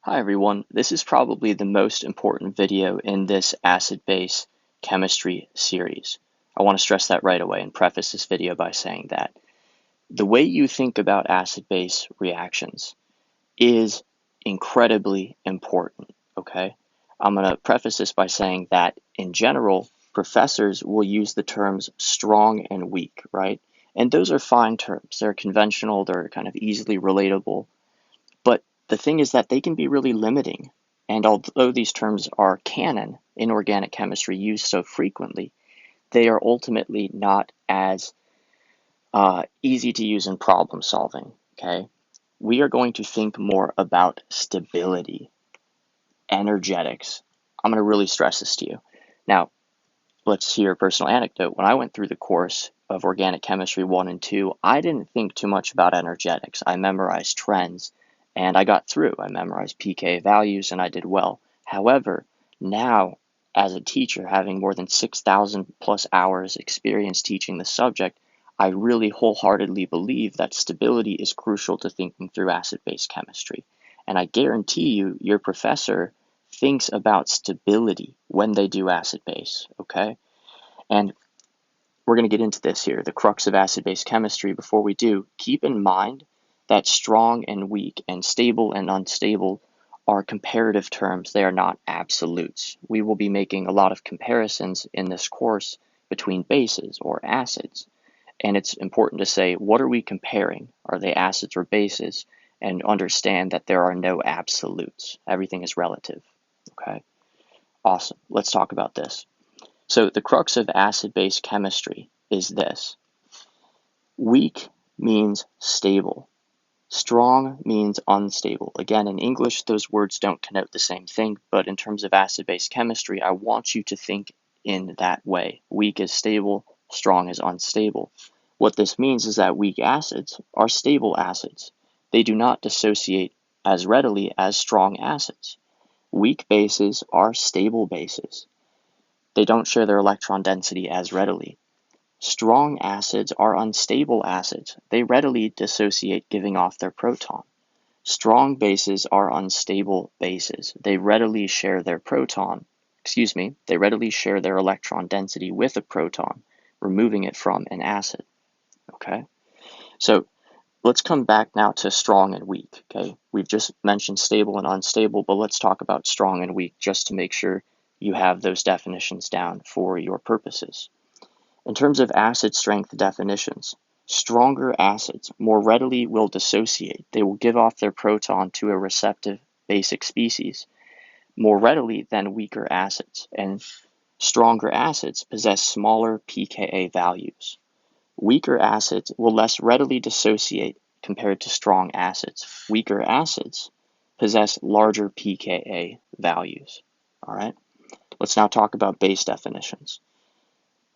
Hi everyone, this is probably the most important video in this acid-base chemistry series. I want to stress that right away and preface this video by saying that the way you think about acid-base reactions is incredibly important, okay? I'm going to preface this by saying that in general, professors will use the terms strong and weak, right? And those are fine terms. They're conventional, they're kind of easily relatable. But the thing is that they can be really limiting. And although these terms are canon in organic chemistry used so frequently, they are ultimately not as easy to use in problem solving. Okay, we are going to think more about stability, energetics. I'm going to really stress this to you. Now, let's hear a personal anecdote. When I went through the course of Organic Chemistry 1 and 2, I didn't think too much about energetics. I memorized trends and I got through. I memorized pK values and I did well. However, now as a teacher, having more than 6,000 plus hours experience teaching the subject, I really wholeheartedly believe that stability is crucial to thinking through acid-base chemistry. And I guarantee you, your professor thinks about stability when they do acid-base, okay? And we're going to get into this here, the crux of acid-base chemistry. Before we do, keep in mind that strong and weak and stable and unstable are comparative terms. They are not absolutes. We will be making a lot of comparisons in this course between bases or acids. And it's important to say, what are we comparing? Are they acids or bases? And understand that there are no absolutes. Everything is relative. Okay, awesome. Let's talk about this. So the crux of acid-base chemistry is this. Weak means stable. Strong means unstable. Again, in English, those words don't connote the same thing, but in terms of acid-base chemistry, I want you to think in that way. Weak is stable, strong is unstable. What this means is that weak acids are stable acids. They do not dissociate as readily as strong acids. Weak bases are stable bases. They don't share their electron density as readily. Strong acids are unstable acids. They readily dissociate, giving off their proton. Strong bases are unstable bases. They readily share their they readily share their electron density with a proton, removing it from an acid. Okay? So let's come back now to strong and weak. Okay? We've just mentioned stable and unstable, but let's talk about strong and weak just to make sure you have those definitions down for your purposes. In terms of acid strength definitions, stronger acids more readily will dissociate. They will give off their proton to a receptive basic species more readily than weaker acids, and stronger acids possess smaller pKa values. Weaker acids will less readily dissociate compared to strong acids. Weaker acids possess larger pKa values. All right. Let's now talk about base definitions.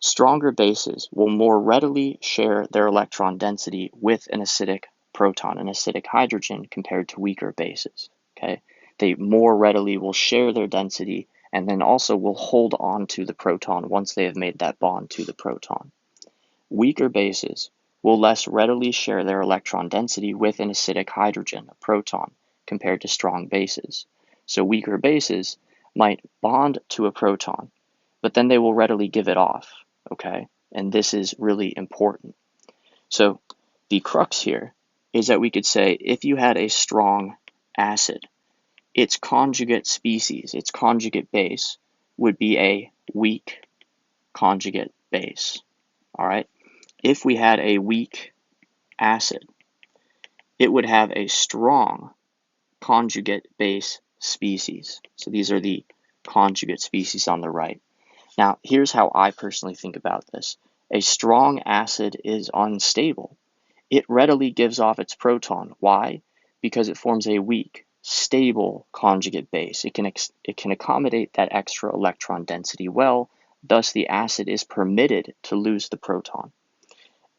Stronger bases will more readily share their electron density with an acidic proton, an acidic hydrogen, compared to weaker bases. Okay? They more readily will share their density and then also will hold on to the proton once they have made that bond to the proton. Weaker bases will less readily share their electron density with an acidic hydrogen, a proton, compared to strong bases. So weaker bases might bond to a proton, but then they will readily give it off, okay? And this is really important. So the crux here is that we could say if you had a strong acid, its conjugate species, its conjugate base, would be a weak conjugate base, all right? If we had a weak acid, it would have a strong conjugate base species. So these are the conjugate species on the right. Now, here's how I personally think about this. A strong acid is unstable. It readily gives off its proton. Why? Because it forms a weak, stable conjugate base. It can accommodate that extra electron density well, thus the acid is permitted to lose the proton.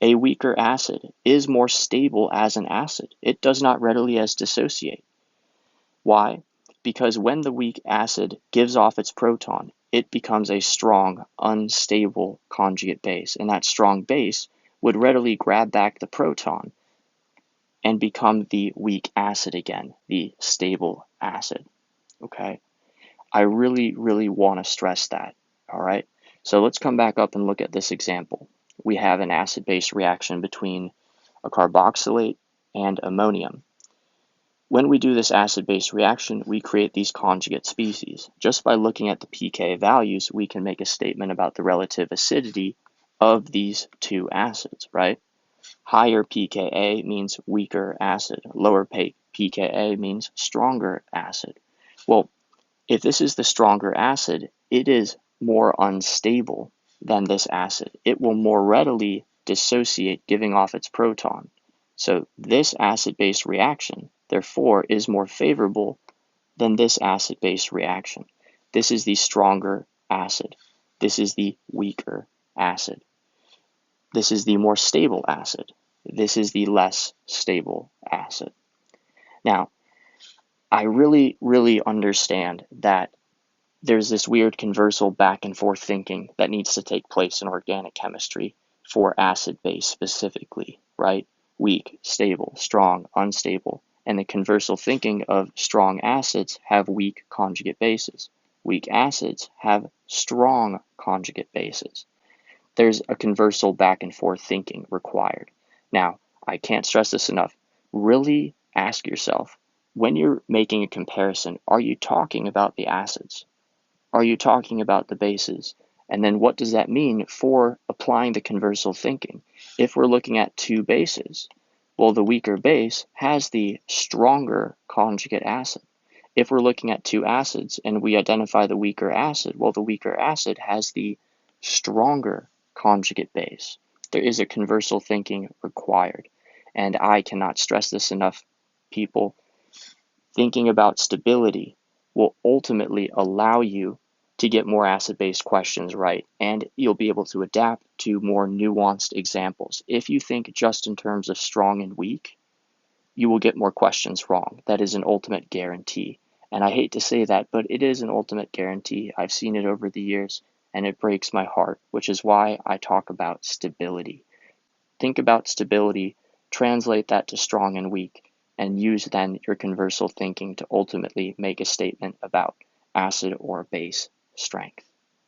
A weaker acid is more stable as an acid. It does not readily as dissociate. Why? Because when the weak acid gives off its proton, it becomes a strong, unstable conjugate base, and that strong base would readily grab back the proton and become the weak acid again, the stable acid, okay? I really, really want to stress that, all right? So let's come back up and look at this example. We have an acid-base reaction between a carboxylate and ammonium. When we do this acid-base reaction, we create these conjugate species. Just by looking at the pK values, we can make a statement about the relative acidity of these two acids, right? Higher pKa means weaker acid. Lower pKa means stronger acid. Well, if this is the stronger acid, it is more unstable than this acid. It will more readily dissociate, giving off its proton. So this acid-base reaction, therefore, is more favorable than this acid-base reaction. This is the stronger acid. This is the weaker acid. This is the more stable acid. This is the less stable acid. Now, I really, really understand that there's this weird conversal back and forth thinking that needs to take place in organic chemistry for acid-base specifically, right? Weak, stable, strong, unstable. And the conversal thinking of strong acids have weak conjugate bases. Weak acids have strong conjugate bases. There's a conversal back and forth thinking required. Now, I can't stress this enough. Really ask yourself, when you're making a comparison, are you talking about the acids? Are you talking about the bases? And then what does that mean for applying the conversal thinking? If we're looking at two bases, well, the weaker base has the stronger conjugate acid. If we're looking at two acids and we identify the weaker acid, well, the weaker acid has the stronger conjugate base. There is a conversal thinking required. And I cannot stress this enough, people. Thinking about stability will ultimately allow you to get more acid-based questions right, and you'll be able to adapt to more nuanced examples. If you think just in terms of strong and weak, you will get more questions wrong. That is an ultimate guarantee. And I hate to say that, but it is an ultimate guarantee. I've seen it over the years, and it breaks my heart, which is why I talk about stability. Think about stability, translate that to strong and weak, and use then your conversal thinking to ultimately make a statement about acid or base strength.